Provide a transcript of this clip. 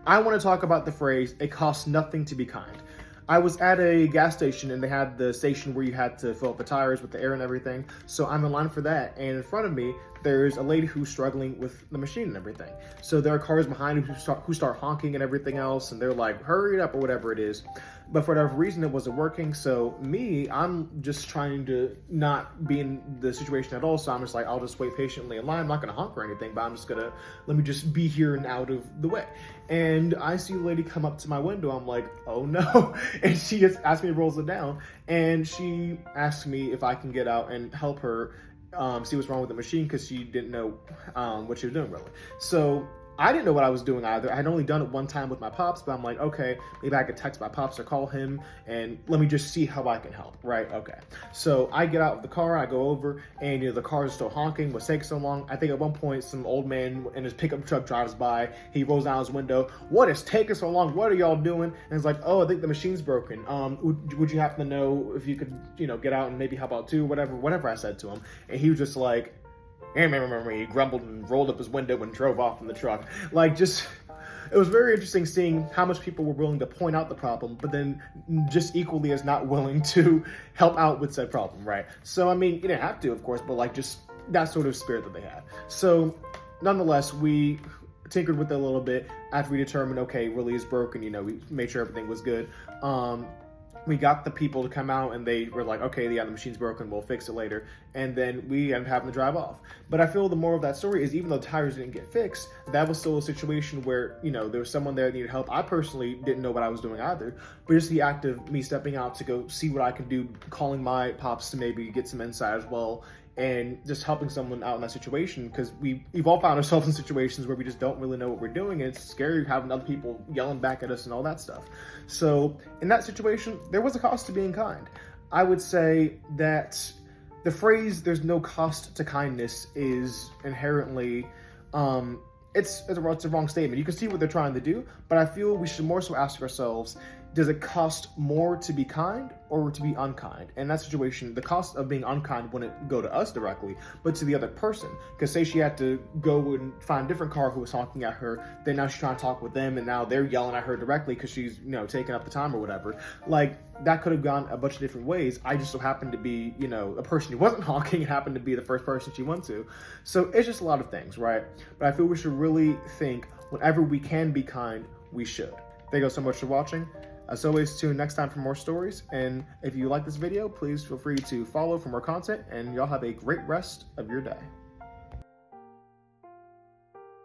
I want to talk about the phrase, it costs nothing to be kind. I was at a gas station and they had the station where you had to fill up the tires with the air and everything. So I'm in line for that. And in front of me, there's a lady who's struggling with the machine and everything. So there are cars behind who start honking and everything else. And they're like, hurry it up or whatever it is. But for whatever reason, it wasn't working. So I'm just trying to not be in the situation at all. So I'm just like, I'll just wait patiently in line. I'm not going to honk or anything, but I'm just going to, let me just be here and out of the way. And I see the lady come up to my window. I'm like, oh no. And she just asked me to roll it down. And she asked me if I can get out and help her see what's wrong with the machine, because she didn't know what she was doing really. So I didn't know what I was doing either. I had only done it one time with my pops, but I'm like, okay, maybe I could text my pops or call him and let me just see how I can help, right? Okay. So I get out of the car, I go over, and the car is still honking. What's taking so long? I think at one point, some old man in his pickup truck drives by. He rolls down his window. What is taking so long? What are y'all doing? And it's like, oh, I think the machine's broken. Would you happen to know if you could, get out and maybe help out too? Whatever I said to him. And he was just like, he grumbled and rolled up his window and drove off in the truck. It was very interesting seeing how much people were willing to point out the problem, but then just equally as not willing to help out with said problem, right? So, you didn't have to, of course, but just that sort of spirit that they had. So, nonetheless, we tinkered with it a little bit after we determined, okay, really is broken, we made sure everything was good. We got the people to come out and they were like, okay, yeah, the machine's broken, we'll fix it later. And then we ended up having to drive off. But I feel the moral of that story is, even though the tires didn't get fixed, that was still a situation where, there was someone there that needed help. I personally didn't know what I was doing either, but just the act of me stepping out to go see what I could do, calling my pops to maybe get some insight as well, and just helping someone out in that situation, because we've all found ourselves in situations where we just don't really know what we're doing, and it's scary having other people yelling back at us and all that stuff. So in that situation, there was a cost to being kind. I would say that the phrase, there's no cost to kindness, is inherently, it's a wrong statement. You can see what they're trying to do, but I feel we should more so ask ourselves, does it cost more to be kind or to be unkind? In that situation, the cost of being unkind wouldn't go to us directly, but to the other person. Because say she had to go and find a different car who was honking at her, then now she's trying to talk with them, and now they're yelling at her directly because she's, taking up the time or whatever. That could have gone a bunch of different ways. I just so happened to be, a person who wasn't honking and happened to be the first person she went to. So it's just a lot of things, right? But I feel we should really think, whenever we can be kind, we should. Thank you so much for watching. As always, tune next time for more stories. And if you like this video, please feel free to follow for more content, and y'all have a great rest of your day.